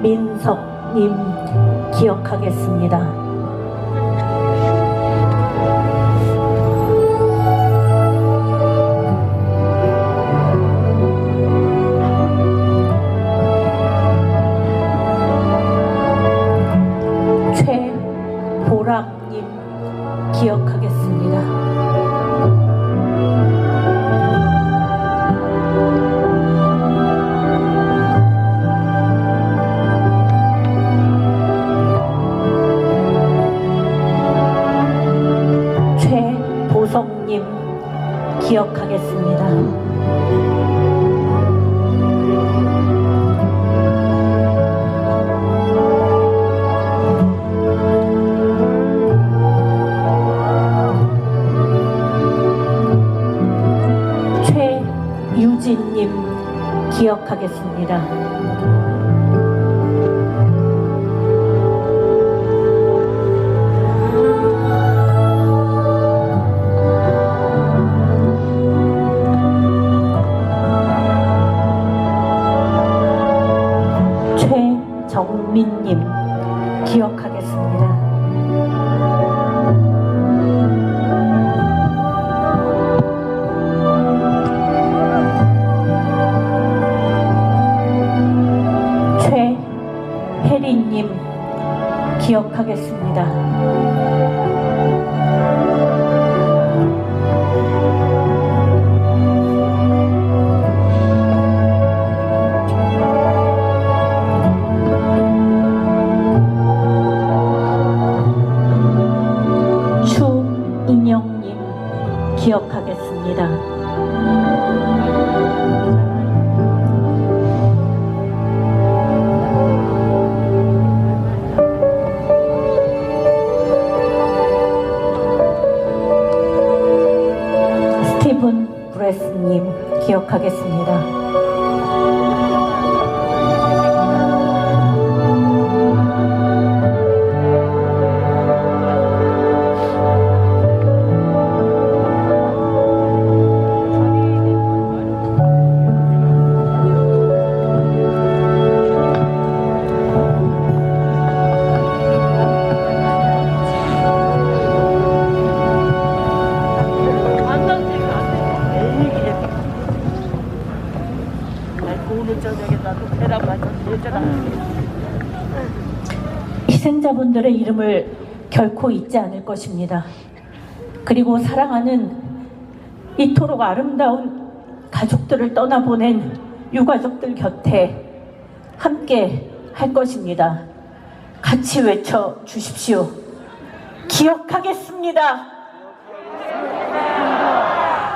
정민석님 기억하겠습니다. 최보람님 기억하겠습니다. 최보성님 기억하겠습니다. 최유진님 기억하겠습니다. 최정민님 기억하겠습니다. 최혜리님 기억하겠습니다. 추인영님 기억하겠습니다. 스티븐 브레스님 기억하겠습니다. 희생자분들의 이름을 결코 잊지 않을 것입니다. 그리고 사랑하는 이토록 아름다운 가족들을 떠나보낸 유가족들 곁에 함께 할 것입니다. 같이 외쳐 주십시오. 기억하겠습니다.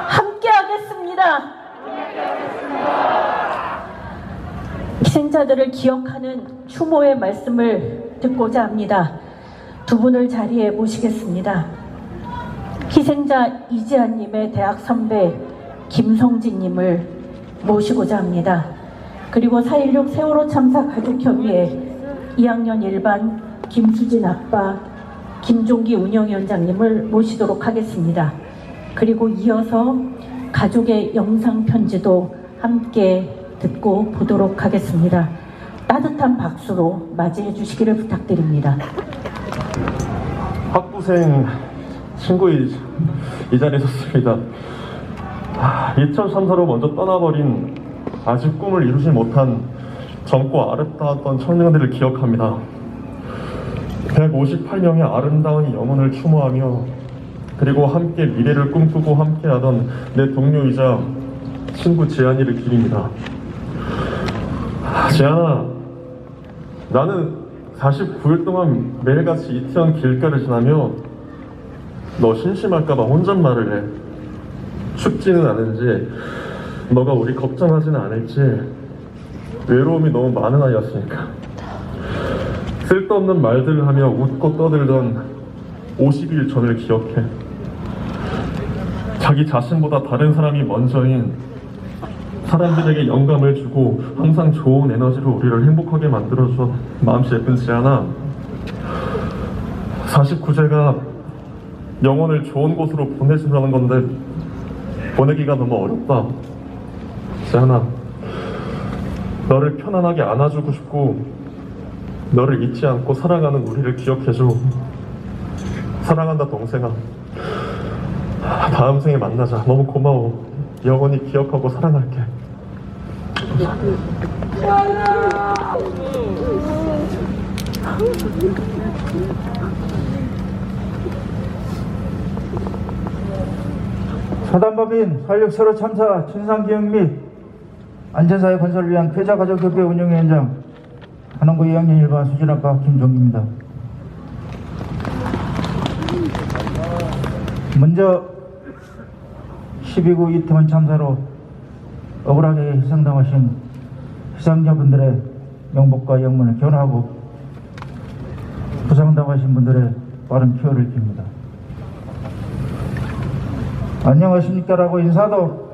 함께 하겠습니다. 희생자들을 기억하는 추모의 말씀을 듣고자 합니다. 두 분을 자리에 모시겠습니다. 희생자 이지아님의 대학 선배 김성진님을 모시고자 합니다. 그리고 4.16 세월호 참사 가족협의회 2학년 1반 김수진 아빠 김종기 운영위원장님을 모시도록 하겠습니다. 그리고 이어서 가족의 영상 편지도 함께 듣고 보도록 하겠습니다. 따뜻한 박수로 맞이해 주시기를 부탁드립니다. 학부생 친구이 이 자리에 섰습니다. 2003사로 먼저 떠나버린 아직 꿈을 이루지 못한 젊고 아름다웠던 청년들을 기억합니다. 158명의 아름다운 영혼을 추모하며 그리고 함께 미래를 꿈꾸고 함께하던 내 동료이자 친구 지안이를 기립니다. 지안아, 나는 49일 동안 매일같이 이태원 길가를 지나며 너 심심할까봐 혼잣말을 해. 춥지는 않은지, 너가 우리 걱정하지는 않을지, 외로움이 너무 많은 아이였으니까. 쓸데없는 말들을 하며 웃고 떠들던 50일 전을 기억해. 자기 자신보다 다른 사람이 먼저인, 사람들에게 영감을 주고 항상 좋은 에너지로 우리를 행복하게 만들어줘 마음씨 예쁜 지안아, 49제가 영혼을 좋은 곳으로 보내준다는 건데 보내기가 너무 어렵다. 지안아, 너를 편안하게 안아주고 싶고 너를 잊지 않고 사랑하는 우리를 기억해줘. 사랑한다 동생아. 다음 생에 만나자. 너무 고마워. 영원히 기억하고 사랑할게. 사단법인 4.16 세월호 참사 진상기억 및 안전사회 건설을 위한 패자가족협회 운영위원장 한원구 2학년 1반 수진학과 김종기입니다. 먼저 12구 이태원 참사로 억울하게 희생당하신 희생자분들의 명복과 영문을 견하고 부상당하신 분들의 빠른 쾌유를 빕니다. 안녕하십니까 라고 인사도,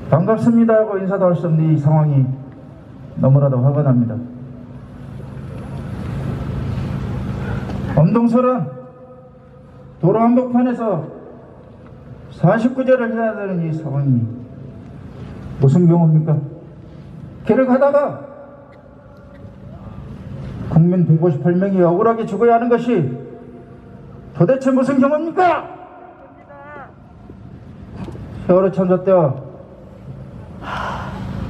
반갑습니다 하고 인사도 할 수 없는 이 상황이 너무나도 화가 납니다. 엄동설은 도로 한복판에서 49제를 해야 되는 이 상황이 무슨 경우입니까? 길을 가다가 국민 158명이 억울하게 죽어야 하는 것이 도대체 무슨 경우입니까? 세월호 참사 때와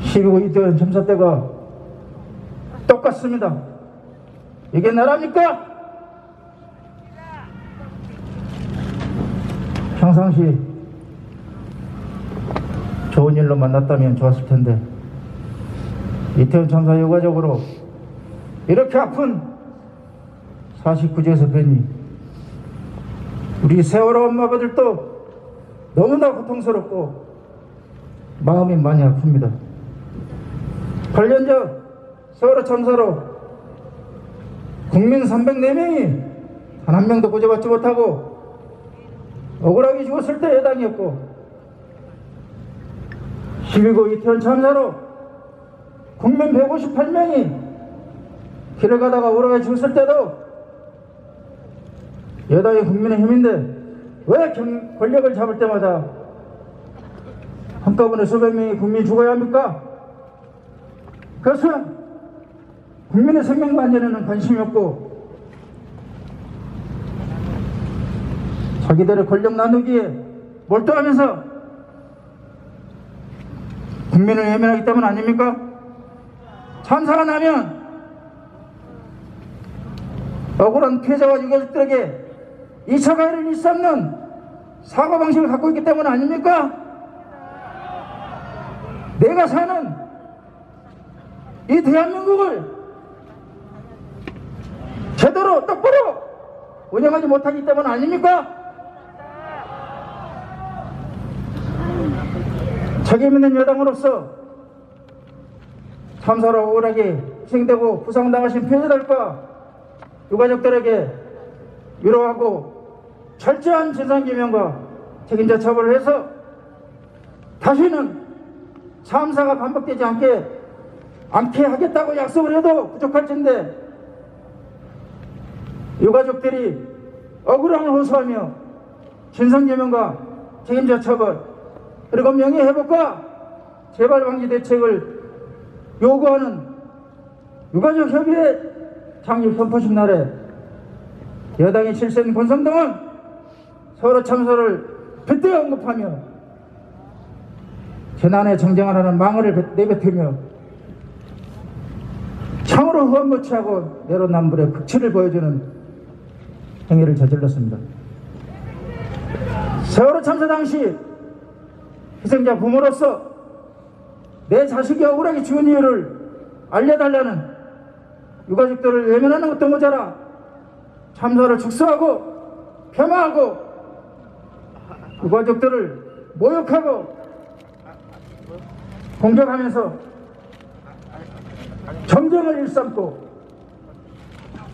12구 이태원 참사 때가 똑같습니다. 이게 나라입니까? 평상시 좋은 일로 만났다면 좋았을 텐데 이태원 참사 유가적으로 이렇게 아픈 49제에서 뵈니 우리 세월호 엄마들도 너무나 고통스럽고 마음이 많이 아픕니다. 8년 전 세월호 참사로 국민 304명이 단 한 명도 구제받지 못하고 억울하게 죽었을 때 여당이었고, 12구 이태원 참사로 국민 158명이 길을 가다가 억울하게 죽었을 때도 여당이 국민의힘인데 왜 권력을 잡을 때마다 한꺼번에 수백 명의 국민이 죽어야 합니까? 그것은 국민의 생명과 안전에는 관심이 없고 자기들의 권력 나누기에 몰두하면서 국민을 외면하기 때문 아닙니까? 참사가 나면 억울한 피해자와 유가족들에게 2차 가해를 일삼는 사고방식을 갖고 있기 때문 아닙니까? 내가 사는 이 대한민국을 제대로 똑바로 운영하지 못하기 때문 아닙니까? 책임 있는 여당으로서 참사로 억울하게 희생되고 부상당하신 피해자들과 유가족들에게 위로하고 철저한 진상규명과 책임자 처벌을 해서 다시는 참사가 반복되지 않게 하겠다고 약속을 해도 부족할 텐데 유가족들이 억울함을 호소하며 진상규명과 책임자 처벌 그리고 명예회복과 재발방지 대책을 요구하는 유가족협의회 창립 선포식 날에 여당의 실세인 권성동은 세월호 참사를 빗대어 언급하며 재난에 정정하라는 망언을 내뱉으며 참으로 후원무치하고 내로남불의 극치를 보여주는 행위를 저질렀습니다. 세월호 참사 당시 희생자 부모로서 내 자식이 억울하게 죽은 이유를 알려달라는 유가족들을 외면하는 것도 모자라 참사를 축소하고 폄하하고 유가족들을 모욕하고 공격하면서 정쟁을 일삼고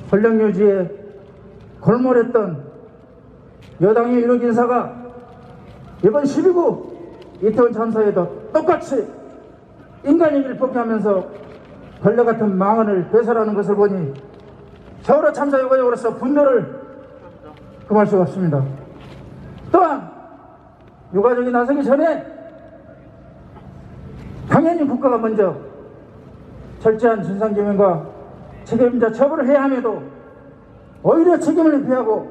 권력 유지에 골몰했던 여당의 유력 인사가 이번 12구 이태원 참사에도 똑같이 인간 얘기를 포기하면서 벌레 같은 망언을 배설하는 것을 보니 세월호 참사 유가족으로서 분노를 금할 수가 없습니다. 또한 유가족이 나서기 전에 당연히 국가가 먼저 철저한 진상규명과 책임자 처벌을 해야 함에도 오히려 책임을 회피하고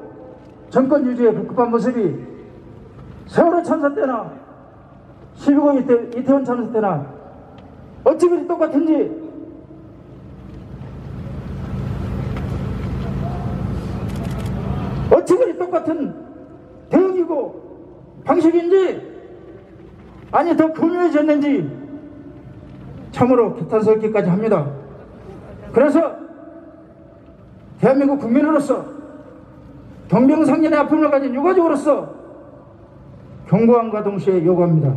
정권 유지에 급급한 모습이 세월호 참사 때나 12.12 이태원 참사 때나 어찌 그리 똑같은지 어찌 그리 똑같은 대응이고 방식인지 아니 더 교묘해졌는지 참으로 개탄스럽기까지 합니다. 그래서 대한민국 국민으로서 동병상련의 아픔을 가진 유가족으로서 경고함과 동시에 요구합니다.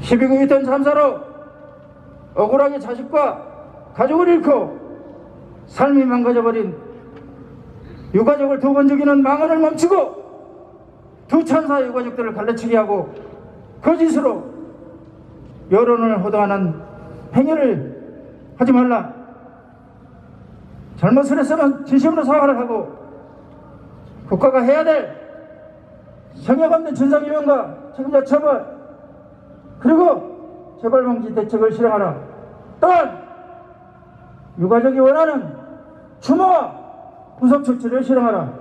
12.12 이태원 참사로 억울하게 자식과 가족을 잃고 삶이 망가져버린 유가족을 두 번 죽이는 망언을 멈추고 두 천사 유가족들을 갈라치게 하고 거짓으로 여론을 호도하는 행위를 하지 말라. 잘못을 했으면 진심으로 사과를 하고 국가가 해야 될 성역 없는 진상규명과 책임자 처벌 그리고 재발방지 대책을 실행하라. 또한 유가족이 원하는 추모와 구속 조치를 실행하라.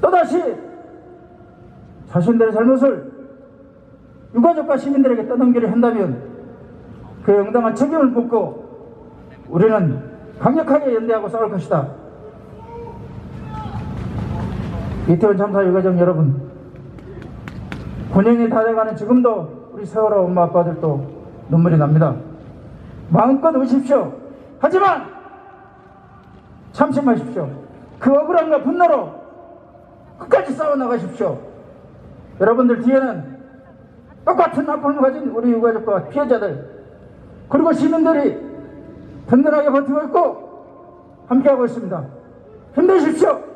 또다시 자신들의 잘못을 유가족과 시민들에게 떠넘기려 한다면 그에 응당한 책임을 묻고 우리는 강력하게 연대하고 싸울 것이다. 이태원 참사 유가족 여러분, 군인이 다 돼가는 지금도 우리 세월호 엄마 아빠들도 눈물이 납니다. 마음껏 우십시오. 하지만 참지 마십시오. 그 억울함과 분노로 끝까지 싸워나가십시오. 여러분들 뒤에는 똑같은 아픔을 가진 우리 유가족과 피해자들 그리고 시민들이 든든하게 버티고 있고 함께하고 있습니다. 힘내십시오.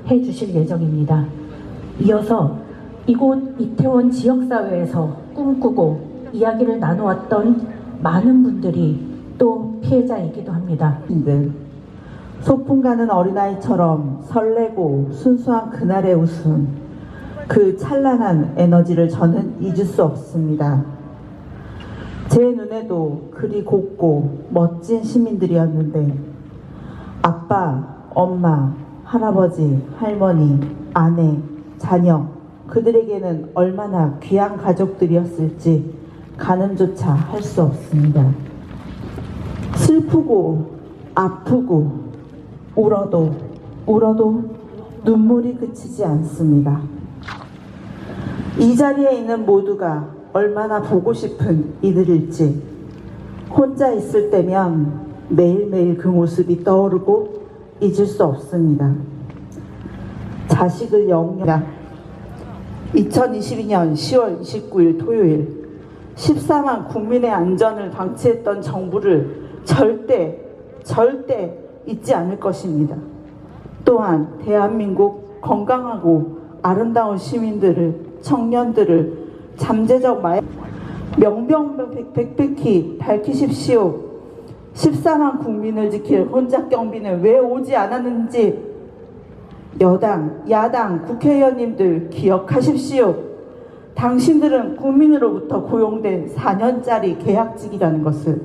해 주실 예정입니다. 이어서 이곳 이태원 지역사회에서 꿈꾸고 이야기를 나누었던 많은 분들이 또 피해자이기도 합니다. 소풍 가는 어린아이처럼 설레고 순수한 그날의 웃음, 그 찬란한 에너지를 저는 잊을 수 없습니다. 제 눈에도 그리 곱고 멋진 시민들이었는데 아빠, 엄마, 할아버지, 할머니, 아내, 자녀 그들에게는 얼마나 귀한 가족들이었을지 가늠조차 할 수 없습니다. 슬프고 아프고 울어도 눈물이 그치지 않습니다. 이 자리에 있는 모두가 얼마나 보고 싶은 이들일지 혼자 있을 때면 매일매일 그 모습이 떠오르고 잊을 수 없습니다. 자식을 영영 2022년 10월 29일 토요일 14만 국민의 안전을 방치했던 정부를 절대 잊지 않을 것입니다. 또한 대한민국 건강하고 아름다운 시민들을 청년들을 잠재적 명명백백히 밝히십시오. 14만 국민을 지킬 혼잡 경비는 왜 오지 않았는지 여당, 야당, 국회의원님들 기억하십시오. 당신들은 국민으로부터 고용된 4년짜리 계약직이라는 것을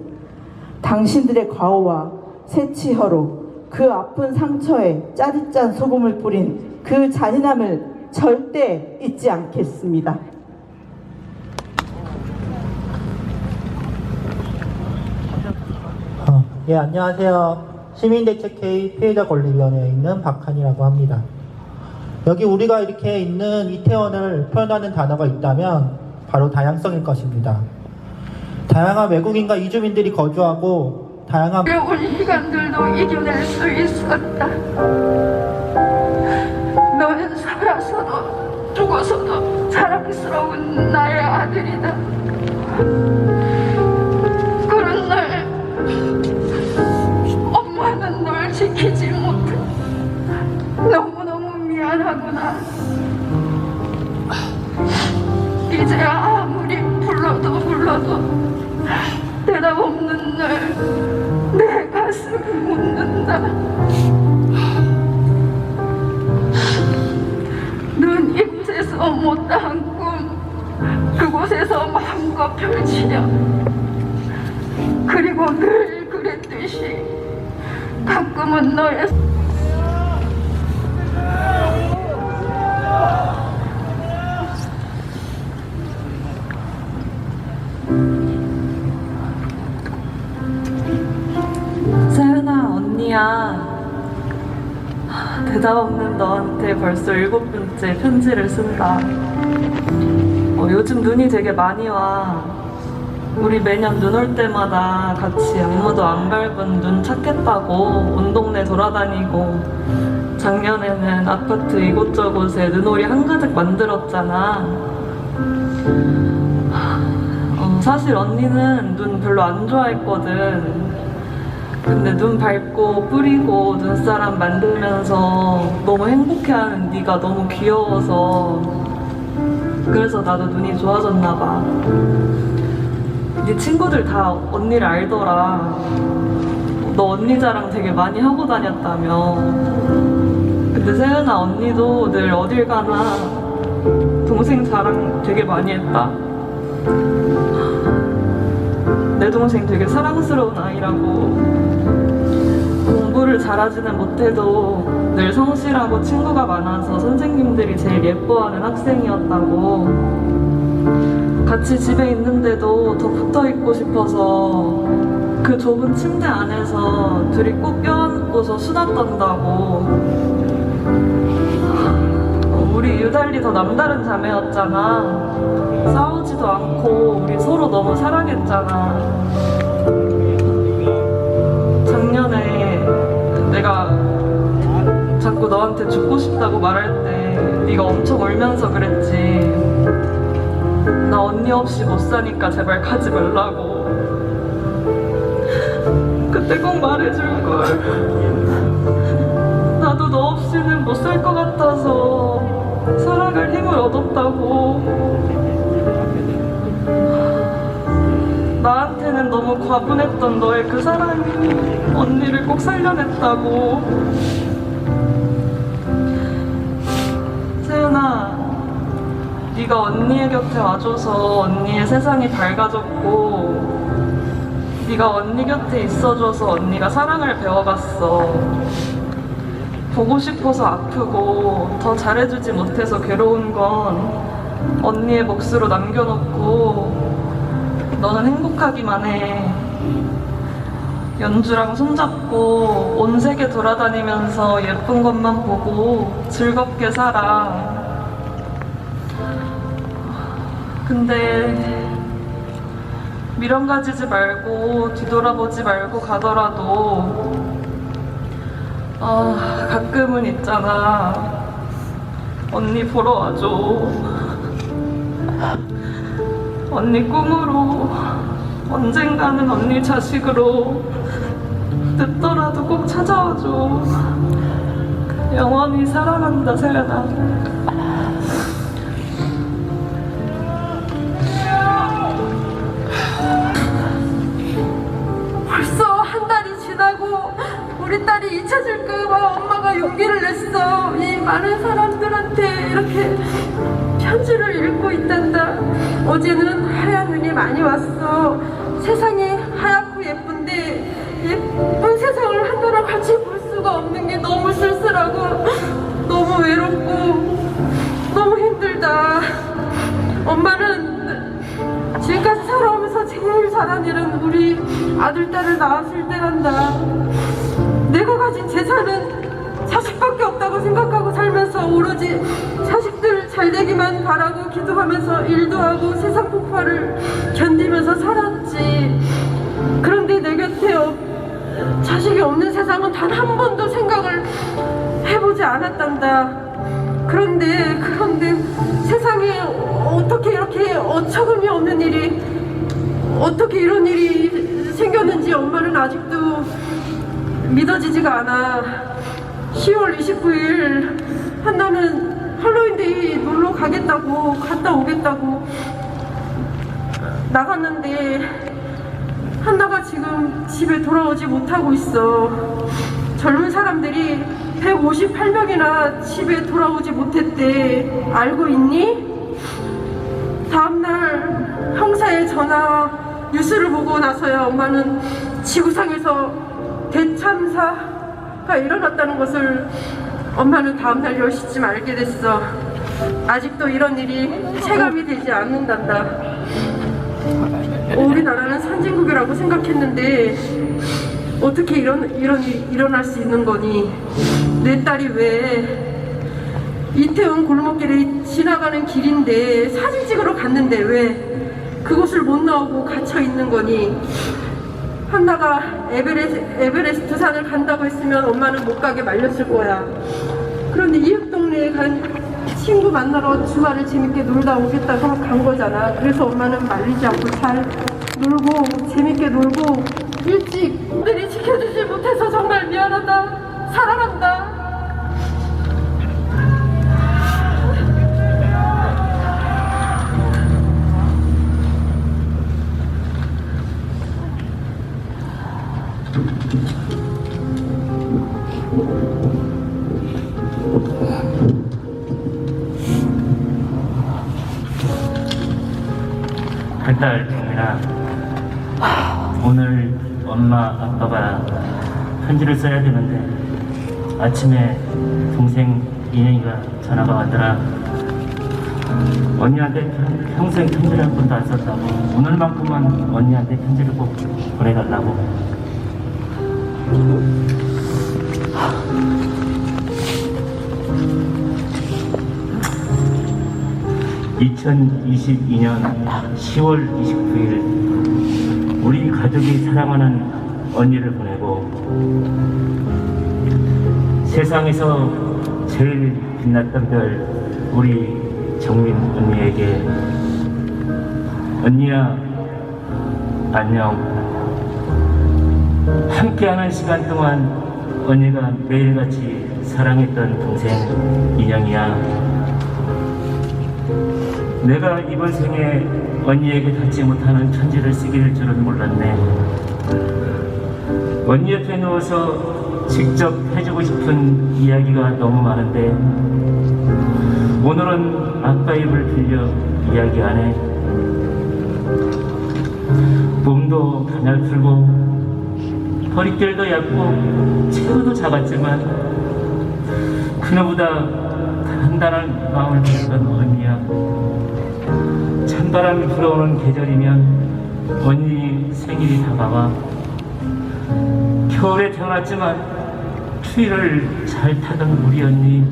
당신들의 과오와 새치혀로 그 아픈 상처에 짜릿짠 소금을 뿌린 그 잔인함을 절대 잊지 않겠습니다. 예, 안녕하세요. 시민대책회의 피해자권리위원회에 있는 박한이라고 합니다. 여기 우리가 이렇게 있는 이태원을 표현하는 단어가 있다면 바로 다양성일 것입니다. 다양한 외국인과 이주민들이 거주하고 다양한 어려운 시간들도 이겨낼 수 있었다. 너는 살아서도 죽어서도 사랑스러운 나의 아들이다. 그런 날 엄마는 널 지키지 못해. 너무너무 미안하구나. 이제 아무리 불러도 대답 없는 날 내 가슴이 묻는다. 넌 이곳에서 못다한 꿈 그곳에서 마음껏 펼치려. 그리고 늘 그랬듯이 가끔은 너의 세은아, 언니야. 대답 없는 너한테 벌써 7번째 편지를 쓴다. 요즘 눈이 되게 많이 와. 우리 매년 눈 올 때마다 같이 아무도 안 밟은 눈 찾겠다고 온 동네 돌아다니고, 작년에는 아파트 이곳저곳에 눈오리 한가득 만들었잖아. 사실 언니는 눈 별로 안 좋아했거든. 근데 눈 밟고 뿌리고 눈사람 만들면서 너무 행복해하는 네가 너무 귀여워서, 그래서 나도 눈이 좋아졌나 봐. 네 친구들 다 언니를 알더라. 너 언니 자랑 되게 많이 하고 다녔다며. 근데 세은아, 언니도 늘 어딜 가나 동생 자랑 되게 많이 했다. 내 동생 되게 사랑스러운 아이라고. 공부를 잘하지는 못해도 늘 성실하고 친구가 많아서 선생님들이 제일 예뻐하는 학생이었다고. 같이 집에 있는데도 더 붙어 있고 싶어서 그 좁은 침대 안에서 둘이 꼭 껴안고서 수다 떤다고. 우리 유달리 더 남다른 자매였잖아. 싸우지도 않고 우리 서로 너무 사랑했잖아. 작년에 내가 자꾸 너한테 죽고 싶다고 말할 때 네가 엄청 울면서 그랬지. 나 언니 없이 못 사니까 제발 가지 말라고. 그때 꼭 말해줄 걸. 나도 너 없이는 못 살 것 같아서 살아갈 힘을 얻었다고. 나한테는 너무 과분했던 너의 그 사랑이 언니를 꼭 살려냈다고. 세은아, 네가 언니의 곁에 와줘서 언니의 세상이 밝아졌고, 네가 언니 곁에 있어줘서 언니가 사랑을 배워갔어. 보고 싶어서 아프고 더 잘해주지 못해서 괴로운 건 언니의 몫으로 남겨놓고 너는 행복하기만 해. 연주랑 손잡고 온 세계 돌아다니면서 예쁜 것만 보고 즐겁게 살아. 근데 미련 가지지 말고 뒤돌아보지 말고 가더라도 가끔은 있잖아. 언니 보러 와줘. 언니 꿈으로, 언젠가는 언니 자식으로 늦더라도 꼭 찾아와줘. 영원히 사랑한다, 세연아. 벌써 한 달이 지나고 우리 딸이 잊혀질까봐 엄마가 용기를 냈어. 이 많은 사람들한테 이렇게 편지를 읽고 있단다. 어제는 하얀 눈이 많이 왔어. 세상이 하얗고 예쁜데 예쁜 세상을 하나랑 같이 볼 수가 없는 게 너무 쓸쓸하고 너무 외롭고 너무 힘들다. 엄마는 지금까지 살아오면서 제일 잘한 일은 우리 아들, 딸을 낳았을 때란다. 내가 가진 재산은 자식밖에 없다고 생각하고 살면서 살면서 오로지 자식들 잘 되기만 바라고 기도하면서 일도 하고 세상 폭발을 견디면서 살았지. 그런데 내 곁에 자식이 없는 세상은 단 한 번도 생각을 해보지 않았단다. 그런데 세상에 어떻게 이렇게 어처구니 없는 일이, 어떻게 이런 일이 생겼는지 엄마는 아직도 믿어지지가 않아. 10월 29일 한나는 할로윈데이 놀러 가겠다고, 갔다 오겠다고 나갔는데 한나가 지금 집에 돌아오지 못하고 있어. 젊은 사람들이 158명이나 집에 돌아오지 못했대. 알고 있니? 다음날 형사의 전화 뉴스를 보고 나서야 엄마는 지구상에서 대참사가 일어났다는 것을 엄마는 다음날 10시쯤 알게 됐어. 아직도 이런 일이 체감이 되지 않는단다. 우리나라는 선진국이라고 생각했는데 어떻게 이런 일이 일어날 수 있는 거니? 내 딸이 왜 이태원 골목길에 지나가는 길인데 사진 찍으러 갔는데 왜 그곳을 못 나오고 갇혀 있는 거니? 한나가 에베레스트 산을 간다고 했으면 엄마는 못 가게 말렸을 거야. 그런데 이웃 동네에 간 친구 만나러 주말에 재밌게 놀다 오겠다고 간 거잖아. 그래서 엄마는 말리지 않고 잘 놀고 재밌게 놀고 일찍 들이 지켜주지 못해서 정말 미안하다. 사랑한다. 한달 경민아, 오늘 엄마 아빠가 편지를 써야 되는데 아침에 동생 인영이가 전화가 왔더라. 언니한테 평생 편지를 한 번도 안 썼다고, 오늘만큼은 언니한테 편지를 꼭 보내달라고. 2022년 10월 29일 우리 가족이 사랑하는 언니를 보내고 세상에서 제일 빛났던 별 우리 정민 언니에게 언니야 안녕. 함께하는 시간 동안 언니가 매일같이 사랑했던 동생 인영이야. 내가 이번 생에 언니에게 닿지 못하는 편지를 쓰게 될 줄은 몰랐네. 언니 옆에 누워서 직접 해주고 싶은 이야기가 너무 많은데 오늘은 아빠 입을 빌려 이야기 안 해. 몸도 가냘프고 허리결도 얇고 체구도 작았지만 그녀보다 단단한 마음을 가졌던 언니야. 찬바람이 불어오는 계절이면 언니 생일이 다가와. 겨울에 태어났지만 추위를 잘 타던 우리 언니.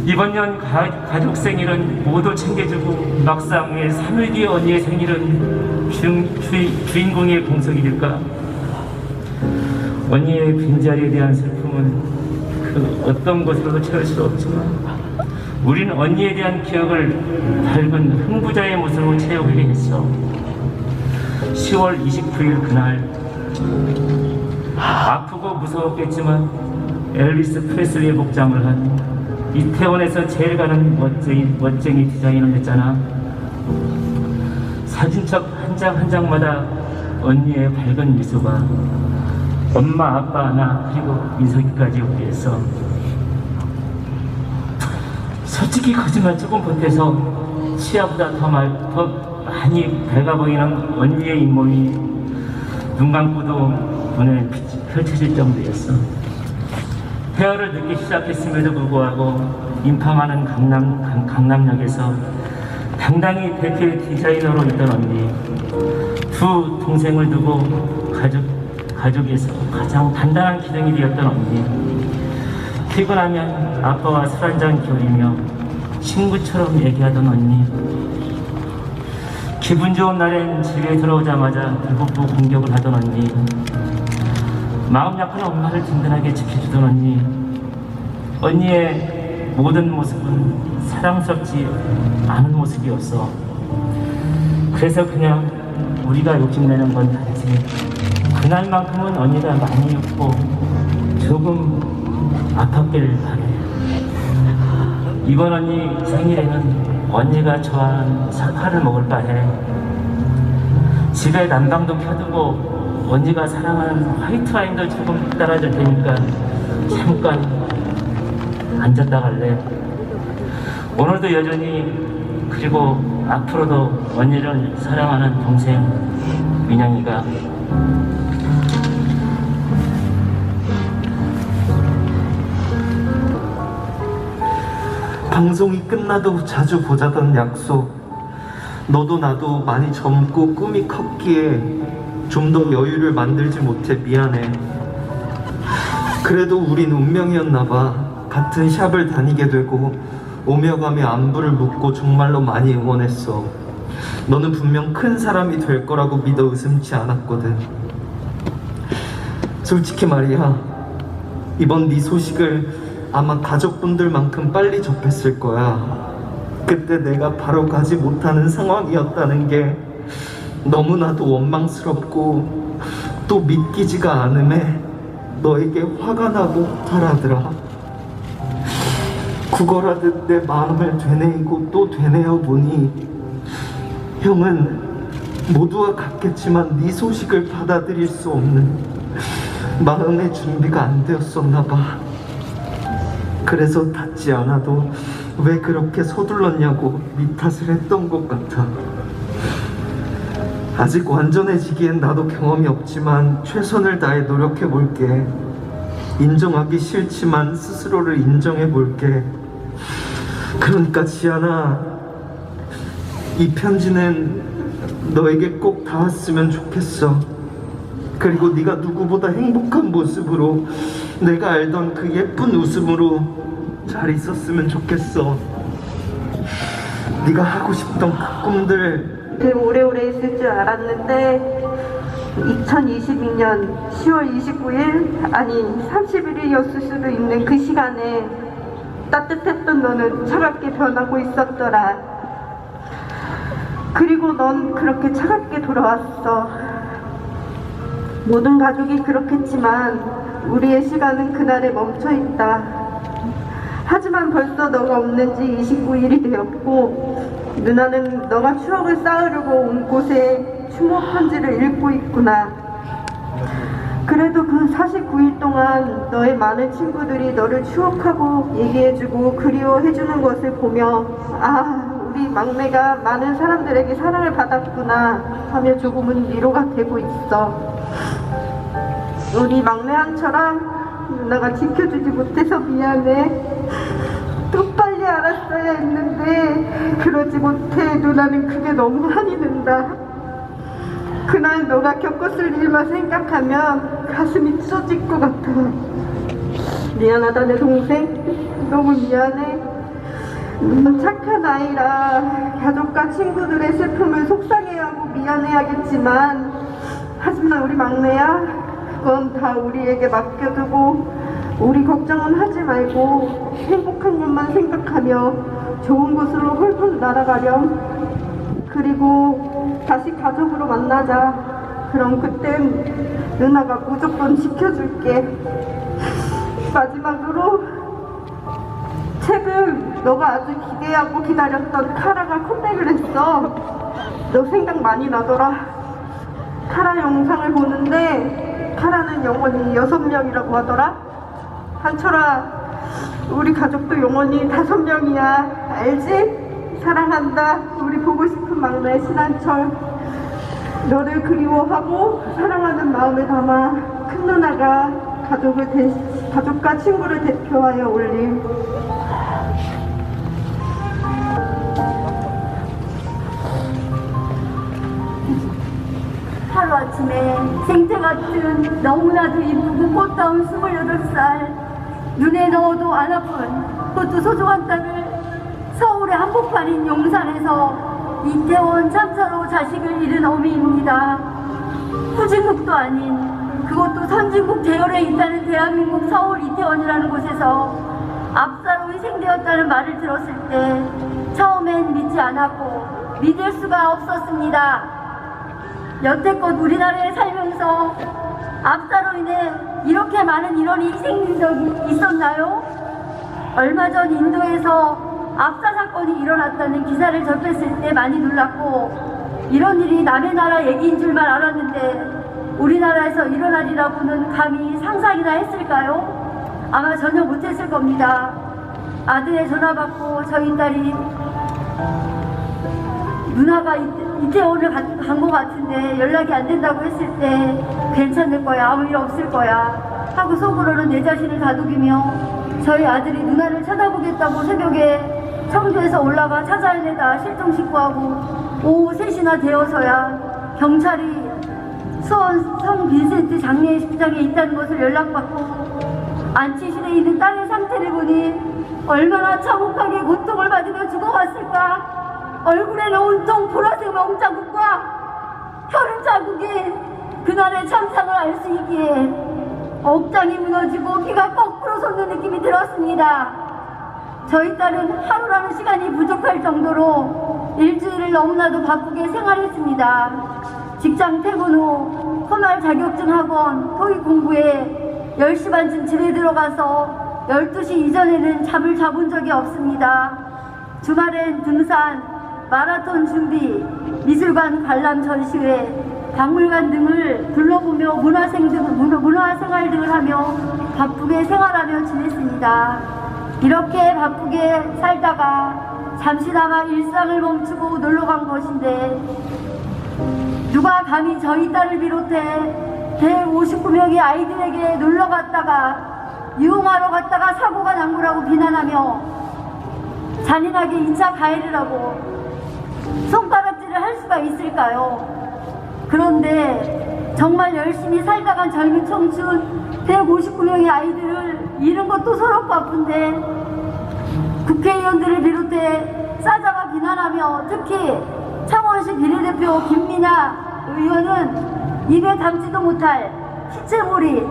이번 년 가족 생일은 모두 챙겨주고 막상 왜 3일 뒤에 언니의 생일은 주인공의 공석일까? 언니의 빈자리에 대한 슬픔은 그 어떤 것으로도 채울 수 없지만 우리는 언니에 대한 기억을 밝은 흥부자의 모습으로 채우게 했어. 10월 29일 그날 아프고 무서웠겠지만 엘비스 프레슬리의 복장을 한 이태원에서 제일 가는 멋쟁이 디자인을 했잖아. 사진첩 한 장 한 장마다 언니의 밝은 미소가 엄마, 아빠, 나 그리고 민석이까지 우리했어. 솔직히 거짓말 조금 보태서 치아보다 더 많이 밝아 보이는 언니의 잇몸이 눈 감고도 눈에 펼쳐질 정도였어. 헤어를 늦게 시작했음에도 불구하고 인파많은 강남역에서 당당히 대표 디자이너로 있던 언니. 두 동생을 두고 가족에서 가장 단단한 기둥이 되었던 언니. 피곤하면 아빠와 술 한잔 기울이며 친구처럼 얘기하던 언니. 기분 좋은 날엔 집에 들어오자마자 불법부 공격을 하던 언니. 마음 약한 엄마를 든든하게 지켜주던 언니. 언니의 모든 모습은 사랑스럽지 않은 모습이었어. 그래서 그냥 우리가 욕심내는 건 다르지. 그날만큼은 언니가 많이 웃고 조금 아팠길 바래. 이번 언니 생일에는 언니가 좋아하는 사파를 먹을까 해. 집에 난방도 켜두고 언니가 사랑하는 화이트 와인도 조금 따라줄 테니까 잠깐 앉았다 갈래. 오늘도 여전히 그리고 앞으로도 언니를 사랑하는 동생 민영이가 방송이 끝나도 자주 보자던 약속. 너도 나도 많이 젊고 꿈이 컸기에 좀 더 여유를 만들지 못해 미안해. 그래도 우린 운명이었나 봐. 같은 샵을 다니게 되고 오며 가며 안부를 묻고 정말로 많이 응원했어. 너는 분명 큰 사람이 될 거라고 믿어 의심치 않았거든. 솔직히 말이야, 이번 네 소식을 아마 가족분들만큼 빨리 접했을 거야. 그때 내가 바로 가지 못하는 상황이었다는 게 너무나도 원망스럽고 또 믿기지가 않음에 너에게 화가 나고 탈하더라. 구걸하듯 내 마음을 되뇌이고 또 되뇌어 보니 형은 모두와 같겠지만 네 소식을 받아들일 수 없는 마음의 준비가 안 되었었나 봐. 그래서 닿지 않아도 왜 그렇게 서둘렀냐고 네 탓을 했던 것 같아. 아직 완전해지기엔 나도 경험이 없지만 최선을 다해 노력해 볼게. 인정하기 싫지만 스스로를 인정해 볼게. 그러니까 지안아, 이 편지는 너에게 꼭 닿았으면 좋겠어. 그리고 네가 누구보다 행복한 모습으로, 내가 알던 그 예쁜 웃음으로 잘 있었으면 좋겠어. 네가 하고 싶던 그 꿈들 오래오래 있을 줄 알았는데 2022년 10월 29일 아니 31일이었을 수도 있는 그 시간에 따뜻했던 너는 차갑게 변하고 있었더라. 그리고 넌 그렇게 차갑게 돌아왔어. 모든 가족이 그렇겠지만 우리의 시간은 그날에 멈춰있다. 하지만 벌써 너가 없는 지 29일이 되었고 누나는 너가 추억을 쌓으려고 온 곳에 추모 편지를 읽고 있구나. 그래도 그 49일 동안 너의 많은 친구들이 너를 추억하고 얘기해주고 그리워해주는 것을 보며 아, 우리 막내가 많은 사람들에게 사랑을 받았구나 하며 조금은 위로가 되고 있어. 우리 막내 한철아, 누나가 지켜주지 못해서 미안해. 또 빨리 알았어야 했는데 그러지 못해. 누나는 그게 너무 한이 된다. 그날 너가 겪었을 일만 생각하면 가슴이 찢어질 것 같아. 미안하다 내 동생. 너무 미안해. 넌 착한 아이라 가족과 친구들의 슬픔을 속상해하고 미안해하겠지만 하지만 우리 막내야, 그건 다 우리에게 맡겨두고 우리 걱정은 하지 말고 행복한 것만 생각하며 좋은 곳으로 훌훌 날아가렴. 그리고 다시 가족으로 만나자. 그럼 그땐 누나가 무조건 지켜줄게. 마지막으로 최근 너가 아주 기대하고 기다렸던 카라가 컴백을 했어. 너 생각 많이 나더라. 카라 영상을 보는데 카라는 영원히 6명이라고 하더라. 한철아, 우리 가족도 영원히 5명이야. 알지? 사랑한다. 우리 보고 싶은 막내 신한철. 너를 그리워하고 사랑하는 마음을 담아 큰 누나가 가족과 친구를 대표하여 올림. 하루아침에 생태 같은 너무나도 이쁘고 꽃다운 28살 눈에 넣어도 안 아픈 그것도 소중한 딸을 서울의 한복판인 용산에서 이태원 참사로 자식을 잃은 어미입니다. 후진국도 아닌 그것도 선진국 대열에 있다는 대한민국 서울 이태원이라는 곳에서 압사로 희생되었다는 말을 들었을 때 처음엔 믿지 않았고 믿을 수가 없었습니다. 여태껏 우리나라에 살면서 압사로 인해 이렇게 많은 인원이 희생된 적이 있었나요? 얼마 전 인도에서 압사 사건이 일어났다는 기사를 접했을 때 많이 놀랐고 이런 일이 남의 나라 얘기인 줄만 알았는데 우리나라에서 일어나리라고는 감히 상상이나 했을까요? 아마 전혀 못했을 겁니다. 아들의 전화 받고 저희 딸이 누나가 이태원을 간 것 같은데 연락이 안 된다고 했을 때 괜찮을 거야, 아무 일 없을 거야 하고 속으로는 내 자신을 다독이며 저희 아들이 누나를 찾아보겠다고 새벽에 청주에서 올라가 찾아 헤매다 실종신고하고 오후 3시나 되어서야 경찰이 수원 성 빈센트 장례식장에 있다는 것을 연락받고 안치실에 있는 딸의 상태를 보니 얼마나 참혹하게 고통을 받으며 죽어갔을까. 얼굴에는 온통 보라색 멍자국과 혈흔 자국이 그날의 참상을 알 수 있기에 억장이 무너지고 귀가 거꾸로 솟는 느낌이 들었습니다. 저희 딸은 하루라는 시간이 부족할 정도로 일주일을 너무나도 바쁘게 생활했습니다. 직장 퇴근 후 포말 자격증 학원 토익 공부에 10시 반쯤 집에 들어가서 12시 이전에는 잠을 자본 적이 없습니다. 주말엔 등산, 마라톤 준비, 미술관 관람 전시회, 박물관 등을 둘러보며 문화생활 등을 하며 바쁘게 생활하며 지냈습니다. 이렇게 바쁘게 살다가 잠시나마 일상을 멈추고 놀러간 것인데 누가 감히 저희 딸을 비롯해 159명의 아이들에게 놀러갔다가 유흥하러 갔다가 사고가 난 거라고 비난하며 잔인하게 2차 가해를 하고 손가락질을 할 수가 있을까요? 그런데 정말 열심히 살다간 젊은 청춘 159명의 아이들을 잃은 것도 서럽고 아픈데 국회의원들을 비롯해 싸잡아 비난하며 특히 창원시 비례대표 김민아 의원은 입에 담지도 못할 시체몰이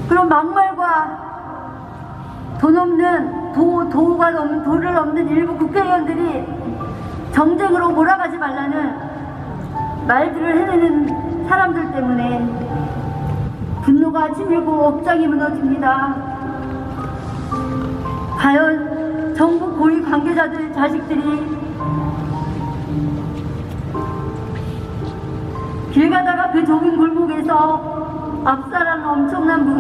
그런 막말과 도를 넘는 일부 국회의원들이 정쟁으로 몰아가지 말라는 말들을 해내는 사람들 때문에 분노가 치밀고 억장이 무너집니다. 과연 정부 고위 관계자들 자식들이 길 가다가 그 좁은 골목에서 압사라는 엄청난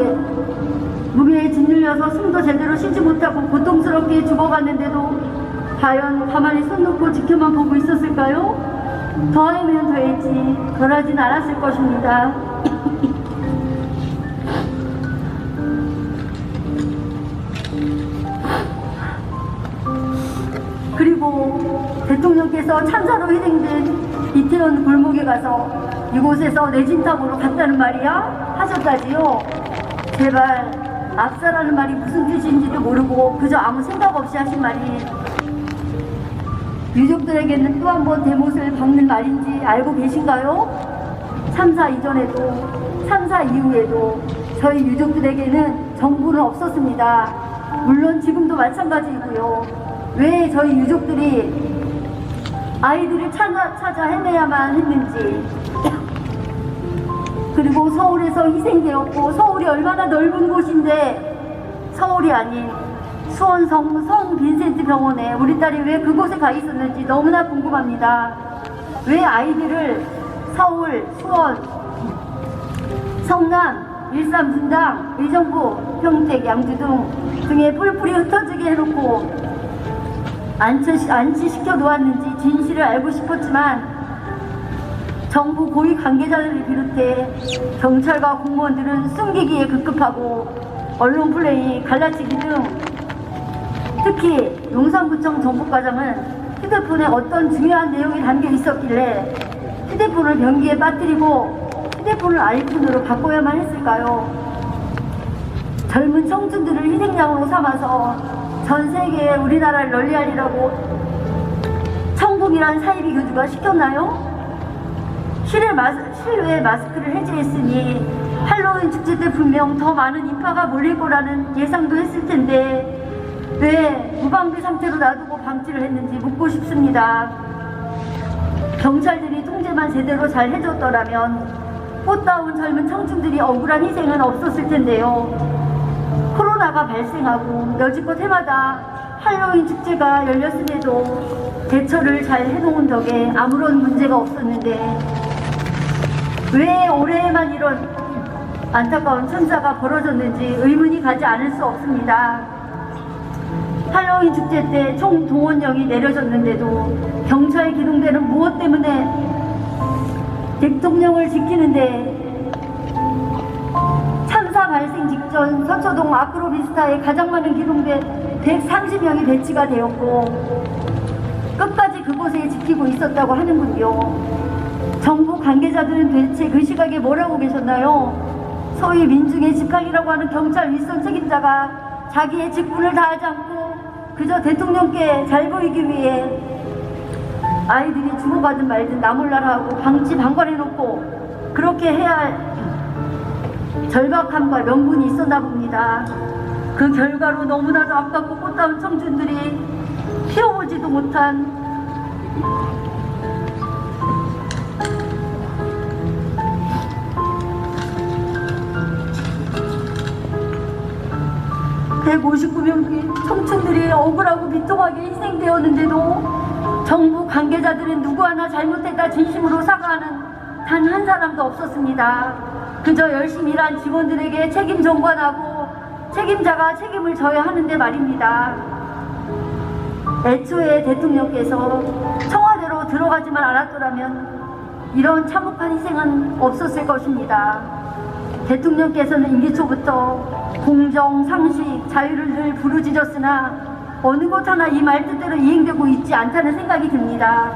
무게에 짓눌려서 숨도 제대로 쉬지 못하고 고통스럽게 죽어갔는데도 과연 가만히 손 놓고 지켜만 보고 있었을까요? 더하면 더했지 덜하진 않았을 것입니다. 그리고 대통령께서 참사로 희생된 이태원 골목에 가서 이곳에서 내 진탕으로 갔다는 말이야? 하셨다지요? 제발 압사라는 말이 무슨 뜻인지도 모르고 그저 아무 생각 없이 하신 말이 유족들에게는 또 한 번 대못을 박는 말인지 알고 계신가요? 참사 이전에도 참사 이후에도 저희 유족들에게는 정보는 없었습니다. 물론 지금도 마찬가지이고요. 왜 저희 유족들이 아이들을 찾아 헤매야만 했는지 그리고 서울에서 희생되었고 서울이 얼마나 넓은 곳인데 서울이 아닌 수원 성 빈센트 병원에 우리 딸이 왜 그곳에 가 있었는지 너무나 궁금합니다. 왜 아이들을 서울, 수원, 성남, 일산, 분당, 의정부, 평택, 양주 등에 뿔뿔이 흩어지게 해놓고 안치시켜 놓았는지 진실을 알고 싶었지만 정부 고위 관계자들을 비롯해 경찰과 공무원들은 숨기기에 급급하고 언론 플레이, 갈라치기 등 특히 용산구청 정보과장은 휴대폰에 어떤 중요한 내용이 담겨 있었길래 휴대폰을 변기에 빠뜨리고 휴대폰을 아이폰으로 바꿔야만 했을까요? 젊은 청춘들을 희생양으로 삼아서 전 세계에 우리나라를 널리하리라고 천국이란 사이비 교주가 시켰나요? 실외 마스크를 해제했으니 할로윈 축제 때 분명 더 많은 인파가 몰릴 거라는 예상도 했을 텐데 왜 무방비 상태로 놔두고 방치를 했는지 묻고 싶습니다. 경찰들이 통제만 제대로 잘 해줬더라면 꽃다운 젊은 청춘들이 억울한 희생은 없었을 텐데요. 코로나가 발생하고 여지껏 해마다 할로윈 축제가 열렸음에도 대처를 잘 해놓은 덕에 아무런 문제가 없었는데 왜 올해에만 이런 안타까운 천사가 벌어졌는지 의문이 가지 않을 수 없습니다. 할로윈 축제 때 총 동원령이 내려졌는데도 경찰 기동대는 무엇 때문에 대통령을 지키는데 참사 발생 직전 서초동 아크로비스타에 가장 많은 기동대 130명이 배치가 되었고 끝까지 그곳에 지키고 있었다고 하는군요. 정부 관계자들은 대체 그 시각에 뭐라고 계셨나요? 소위 민중의 지팡이라고 하는 경찰 윗선 책임자가 자기의 직분을 다하지 않고 그저 대통령께 잘 보이기 위해 아이들이 주고받은 말든 나몰라라 하고 방치 방관해놓고 그렇게 해야 할 절박함과 명분이 있었나 봅니다. 그 결과로 너무나도 아깝고 꽃다운 청춘들이 피워보지도 못한 (159명) 청춘들이 억울하고 비통하게 희생되었는데도 정부 관계자들은 누구 하나 잘못했다 진심으로 사과하는 단 한 사람도 없었습니다. 그저 열심히 일한 직원들에게 책임 전관하고 책임자가 책임을 져야 하는데 말입니다. 애초에 대통령께서 청와대로 들어가지만 않았더라면 이런 참혹한 희생은 없었을 것입니다. 대통령께서는 임기 초부터 공정, 상식, 자유를 늘 부르짖었으나 어느 곳 하나 이 말 뜻대로 이행되고 있지 않다는 생각이 듭니다.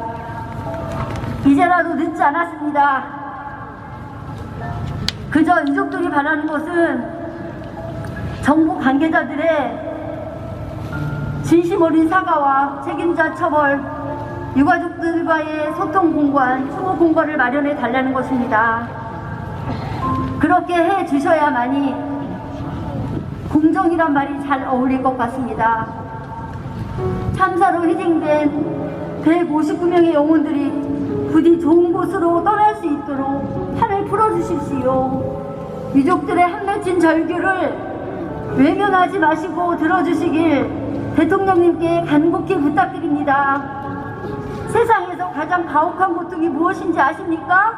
이제라도 늦지 않았습니다. 그저 유족들이 바라는 것은 정부 관계자들의 진심 어린 사과와 책임자 처벌, 유가족들과의 소통 공간, 추모 공간을 마련해 달라는 것입니다. 그렇게 해 주셔야만이 공정이란 말이 잘 어울릴 것 같습니다. 참사로 희생된 159명의 영혼들이 부디 좋은 곳으로 떠날 수 있도록 판을 풀어주십시오. 유족들의 한 맺힌 절규를 외면하지 마시고 들어주시길 대통령님께 간곡히 부탁드립니다. 세상에서 가장 가혹한 고통이 무엇인지 아십니까?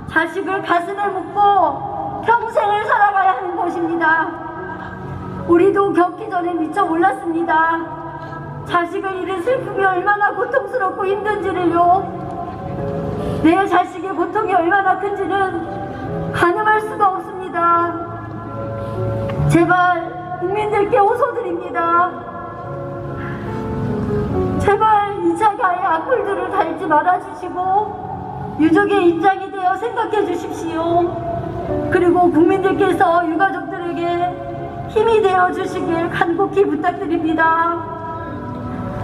자식을 가슴에 묻고 평생을 살아가야 하는 것입니다. 우리도 겪기 전에 미처 몰랐습니다. 자식을 잃은 슬픔이 얼마나 고통스럽고 힘든지를요. 내 자식의 고통이 얼마나 큰지는 가늠할 수가 없습니다. 제발 국민들께 호소드립니다. 제발 2차 가해 악플들을 달지 말아주시고 유족의 입장이 되어 생각해 주십시오. 그리고 국민들께서 유가족들에게 힘이 되어 주시길 간곡히 부탁드립니다.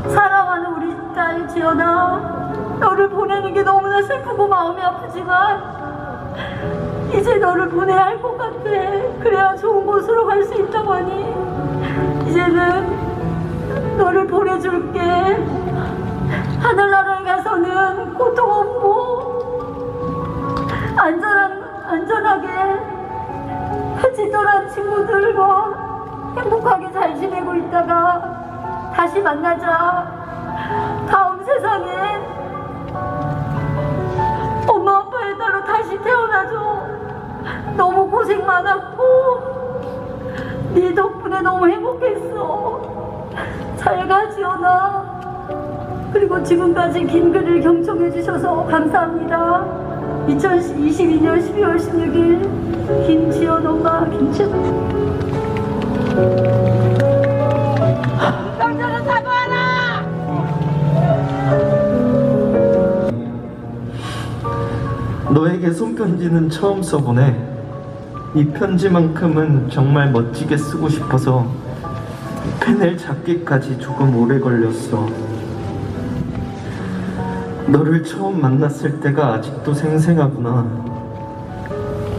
사랑하는 우리 딸 지연아, 너를 보내는 게 너무나 슬프고 마음이 아프지만 이제 너를 보내야 할 것 같아. 그래야 좋은 곳으로 갈 수 있다고 하니 이제는 너를 보내줄게. 하늘나라에 가서는 고통 없고 안전하게 같이 떠난 친구들과 행복하게 잘 지내고 있다가 다시 만나자. 다음 세상에 엄마 아빠의 딸로 다시 태어나줘. 너무 고생 많았고 네 덕분에 너무 행복했어. 잘 가 지연아. 그리고 지금까지 긴 글을 경청해 주셔서 감사합니다. 2022년 12월 16일 김지연 엄마 김채도. 당장은 사과하라. 너에게 손편지는 처음 써보네. 이 편지만큼은 정말 멋지게 쓰고 싶어서 펜을 잡기까지 조금 오래 걸렸어. 너를 처음 만났을 때가 아직도 생생하구나.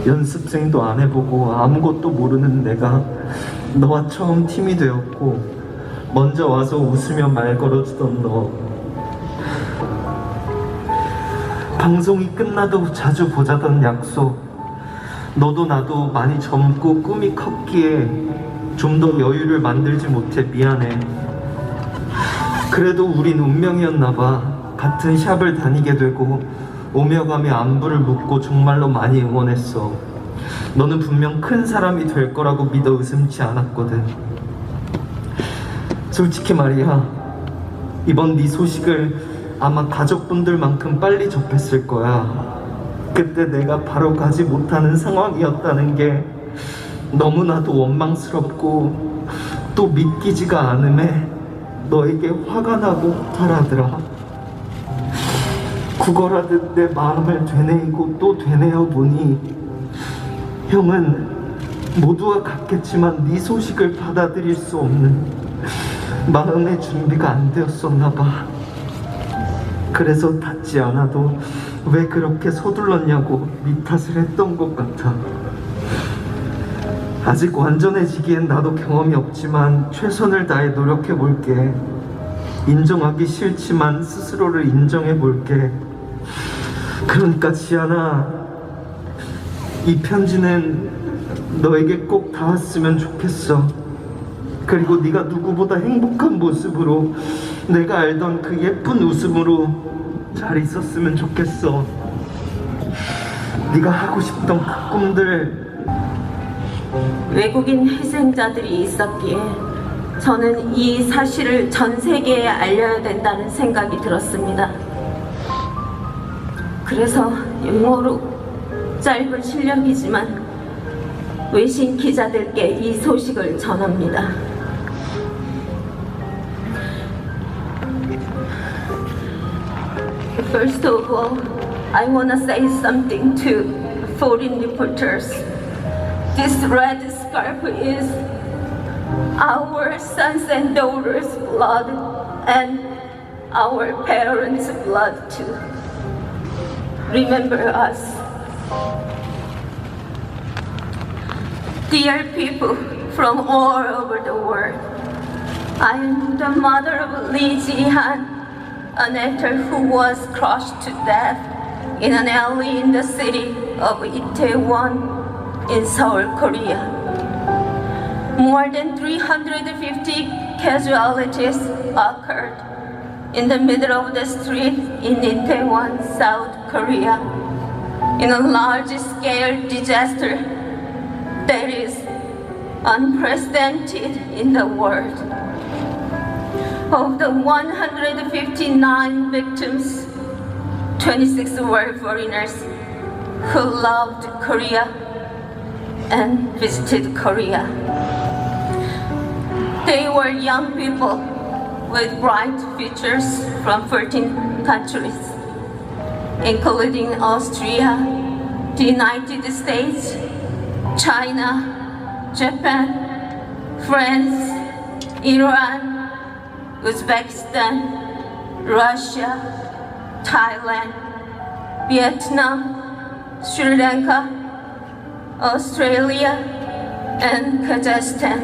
연습생도 안 해보고 아무것도 모르는 내가 너와 처음 팀이 되었고 먼저 와서 웃으며 말 걸어주던 너. 방송이 끝나도 자주 보자던 약속. 너도 나도 많이 젊고 꿈이 컸기에 좀 더 여유를 만들지 못해 미안해. 그래도 우린 운명이었나봐. 같은 샵을 다니게 되고 오며 가며 안부를 묻고 정말로 많이 응원했어. 너는 분명 큰 사람이 될 거라고 믿어 의심치 않았거든. 솔직히 말이야, 이번 네 소식을 아마 가족분들만큼 빨리 접했을 거야. 그때 내가 바로 가지 못하는 상황이었다는 게 너무나도 원망스럽고 또 믿기지가 않음에 너에게 화가 나고 탈하더라. 구걸하듯 내 마음을 되뇌이고 또 되뇌어 보니 형은 모두와 같겠지만 네 소식을 받아들일 수 없는 마음의 준비가 안 되었었나 봐. 그래서 닿지 않아도 왜 그렇게 서둘렀냐고 네 탓을 했던 것 같아. 아직 완전해지기엔 나도 경험이 없지만 최선을 다해 노력해 볼게. 인정하기 싫지만 스스로를 인정해 볼게. 그러니까 지안아, 이 편지는 너에게 꼭 닿았으면 좋겠어. 그리고 네가 누구보다 행복한 모습으로, 내가 알던 그 예쁜 웃음으로 잘 있었으면 좋겠어. 네가 하고 싶던 그 꿈들. 외국인 희생자들이 있었기에 저는 이 사실을 전 세계에 알려야 된다는 생각이 들었습니다. 그래서 영어로 짧은 실력이지만 외신 기자들께 이 소식을 전합니다. First of all, I want to say something to foreign reporters. This red scarf is our sons and daughters' blood and our parents' blood too. Remember us. Dear people from all over the world, I am the mother of Lee Ji-han, an actor who was crushed to death in an alley in the city of Itaewon in Seoul, Korea. More than 350 casualties occurred in the middle of the street in Itaewon, South Korea, in a large-scale disaster that is unprecedented in the world. Of the 159 victims, 26 were foreigners who loved Korea and visited Korea. They were young people with bright futures from 14 countries, including Austria, the United States, China, Japan, France, Iran, Uzbekistan, Russia, Thailand, Vietnam, Sri Lanka, Australia, and Kazakhstan.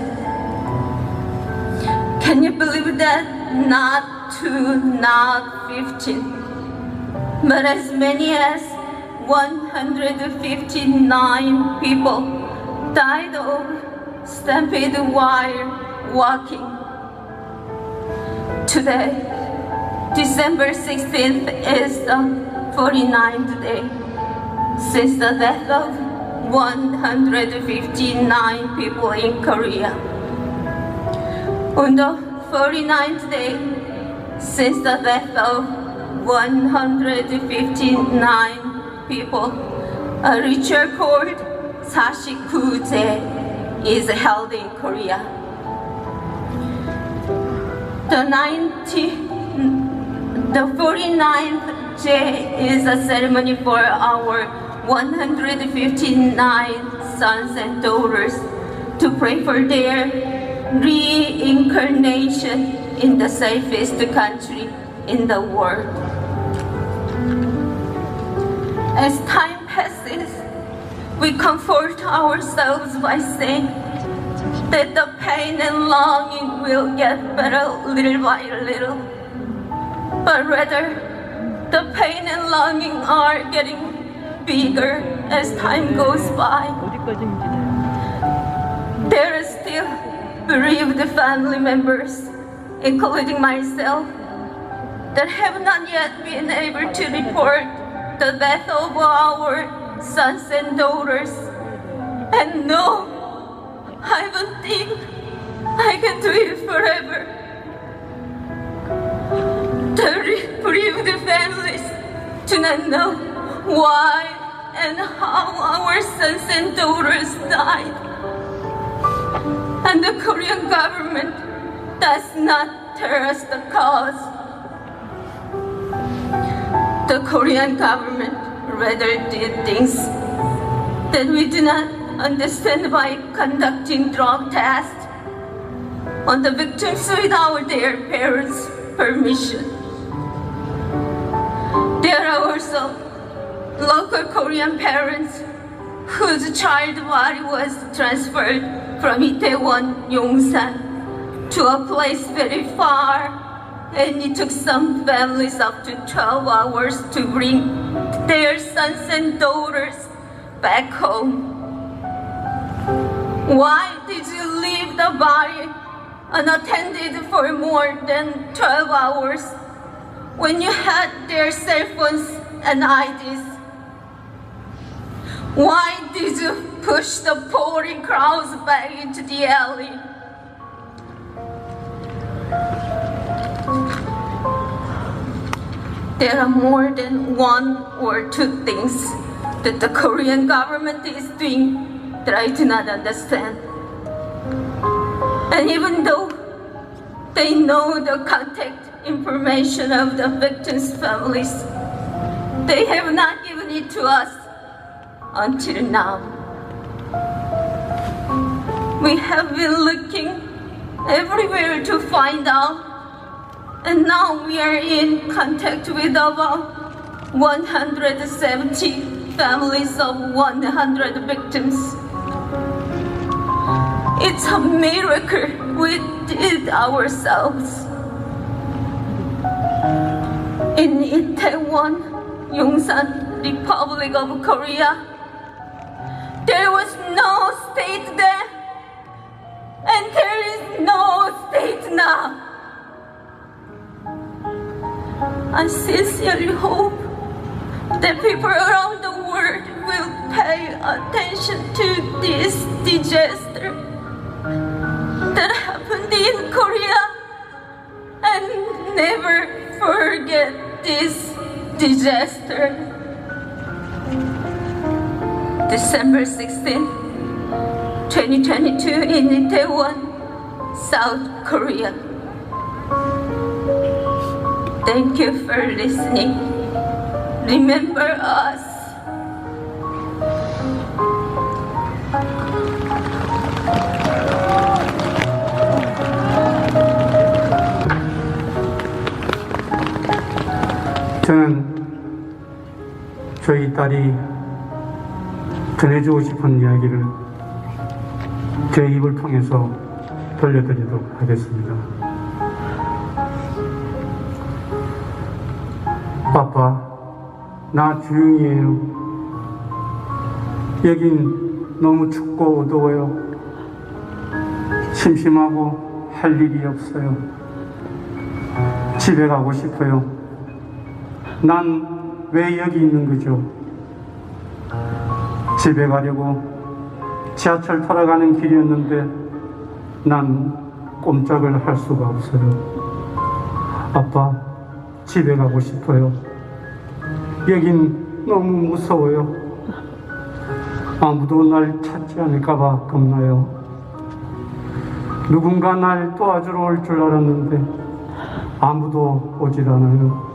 Can you believe that? Not 2, not 15, but as many as 159 people died of stampede while walking. Today, December 16th, is the 49th day since the death of 159 people in Korea. On the 49th day since the death of 159 people, a ritual called Sashikuje is held in Korea. The 49th day is a ceremony for our 159th sons and daughters to pray for their reincarnation in the safest country in the world. As time passes, we comfort ourselves by saying that the pain and longing will get better little by little. But rather, the pain and longing are getting bigger as time goes by. There are still bereaved family members, including myself, that have not yet been able to report the death of our sons and daughters. And no, I don't think I can do it forever. The bereaved families do not know why and how our sons and daughters died. And the Korean government does not tell us the cause. The Korean government rather did things that we do not understand by conducting drug tests on the victims without their parents' permission. There are also local Korean parents whose child body was transferred from Itaewon, Yongsan, to a place very far, and it took some families up to 12 hours to bring their sons and daughters back home. Why did you leave the body unattended for more than 12 hours when you had their cell phones and IDs? Why did you push the pouring crowds back into the alley? There are more than one or two things that the Korean government is doing that I do not understand. And even though they know the contact information of the victims' families, they have not given it to us until now. We have been looking everywhere to find out, and now we are in contact with about 170 families of 100 victims. It's a miracle we did ourselves. In Itaewon, Yongsan, Republic of Korea, there was no state then, and there is no state now. I sincerely hope that people around the world will pay attention to this disaster that happened in Korea and never forget this disaster. December 16, 2022 in Itaewon, South Korea. Thank you for listening. Remember us. 저는 저희 딸이 전해주고 싶은 이야기를 제 입을 통해서 들려드리도록 하겠습니다. 아빠, 나 주영이에요. 여긴 너무 춥고 어두워요. 심심하고 할 일이 없어요. 집에 가고 싶어요. 난 왜 여기 있는 거죠? 집에 가려고 지하철 타러 가는 길이었는데 난 꼼짝을 할 수가 없어요. 아빠, 집에 가고 싶어요. 여긴 너무 무서워요. 아무도 날 찾지 않을까봐 겁나요. 누군가 날 도와주러 올 줄 알았는데 아무도 오질 않아요.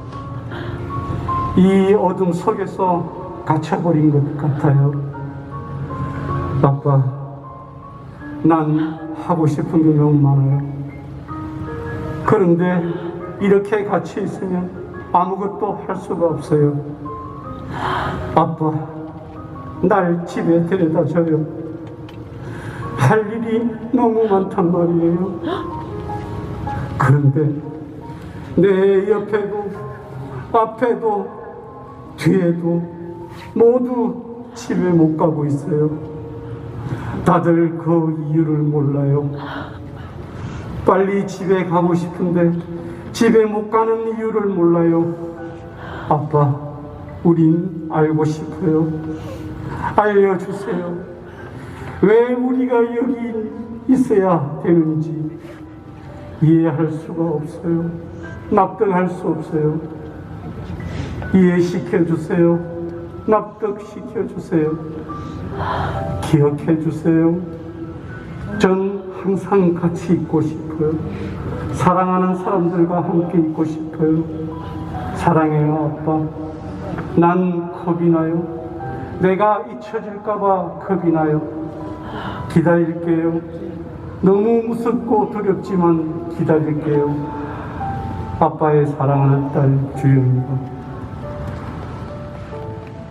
이 어둠 속에서 갇혀버린 것 같아요. 아빠, 난 하고 싶은 게 너무 많아요. 그런데 이렇게 같이 있으면 아무것도 할 수가 없어요. 아빠, 날 집에 데려다 줘요. 할 일이 너무 많단 말이에요. 그런데 내 옆에도 앞에도 뒤에도 모두 집에 못 가고 있어요. 다들 그 이유를 몰라요. 빨리 집에 가고 싶은데 집에 못 가는 이유를 몰라요. 아빠, 우린 알고 싶어요. 알려주세요. 왜 우리가 여기 있어야 되는지 이해할 수가 없어요. 납득할 수 없어요. 이해시켜주세요. 납득시켜주세요. 기억해주세요. 전 항상 같이 있고 싶어요. 사랑하는 사람들과 함께 있고 싶어요. 사랑해요, 아빠. 난 겁이 나요. 내가 잊혀질까봐 겁이 나요. 기다릴게요. 너무 무섭고 두렵지만 기다릴게요. 아빠의 사랑하는 딸 주영이가.